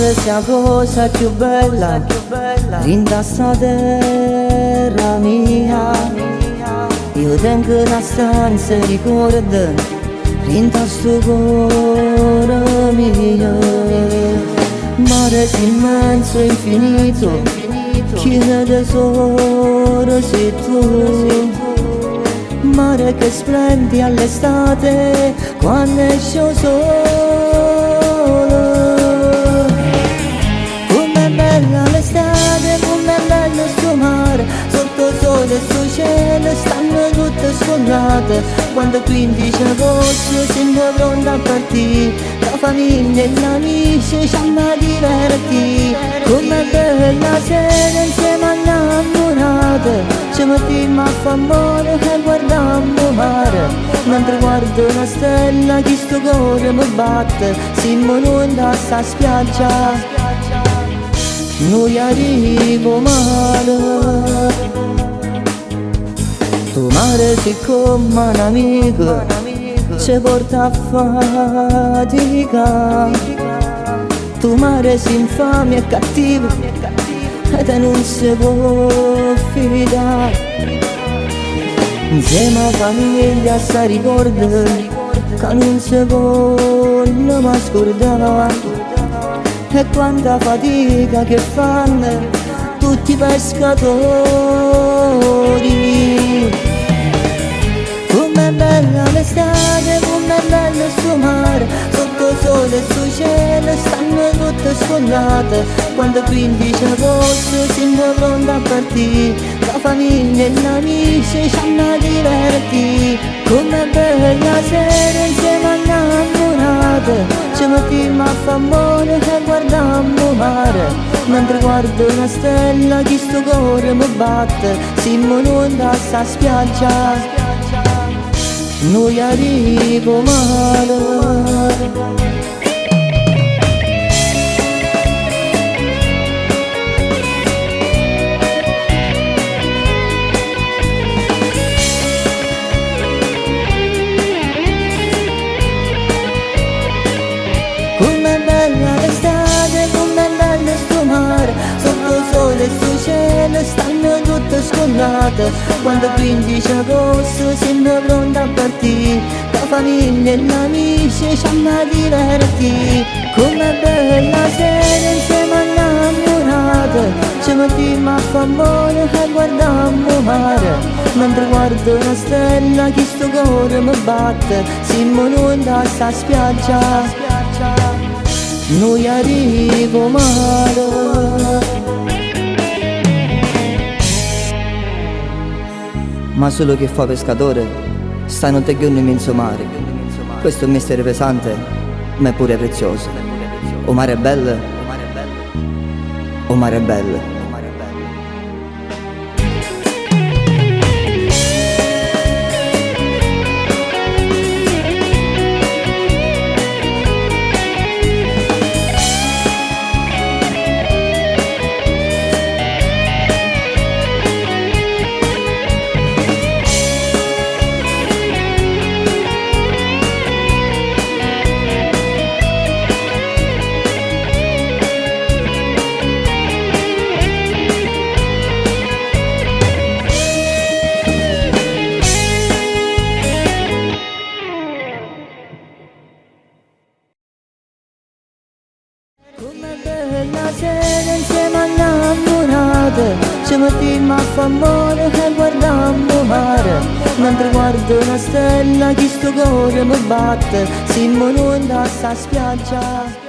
mare sia cosa più bella, rinda sta terra mia. Io tengo una stanza di cuore, rinda sto cuore mio. Mare si immenso e infinito, chi ne tesoro sei tu. Mare che splendi all'estate quando esce il sole. Com'è bella l'estate, com'è bello sto mare, sotto sole e sto cielo stanno tutte scollate. Quando 15 agosto siamo pronti a partire, la famiglia e gli amici ci hanno divertiti. Com'è bella sera insieme all'innamorata, ci mettiamo a fare amore e guardiamo mare. Mentre guardo una stella chi sto cuore mi batte, siamo noi da sta spiaggia, noi arrivo mare. Tu mare sei come un amico, ci porta a fatica. Tu mare sei infame e cattivo, e te non si può fidare. Insieme a famiglia sta ricorda che non si voglio mai scordare. E quanta fatica che fanno tutti i pescatori. Com'è bella l'estate, com'è bello sto mare, sotto sole e sto cielo stanno tutte scollate. Quando 15 agosto siamo pronti a partire, la famiglia e gli amici ci hanno divertiti. Com'è bella sera insieme all'innamorata, ci mettiamo a fare amore e guardiamo mare. Mentre guardo una stella chi sto cuore mi batte, siamo noi da sta spiaggia, noi arrivo mare. Com'è bella l'estate, com'è bello sto mare, sotto sole e sto cielo stanno tutte scollate. Quando 15 agosto siamo pronti a partire, la famiglia e gli amici ci hanno divertiti. Com'è bella sera insieme all'innamorata, ci mettiamo a fare amore e guardiamo mare. Mentre guardo una stella chi sto cuore mi batte, siamo noi da sta spiaggia, noi arrivo mare. Ma solo chi fa pescatore sta in un teglione immenso mare. Questo è un mestiere pesante ma è pure prezioso. O mare è bello, o mare è bello. Com'è bella sera insieme all'innamorata, ci mettiamo a fare amore e guardiamo mare. Mentre guardo una stella chi sto cuore mi batte, siamo noi da sta spiaggia.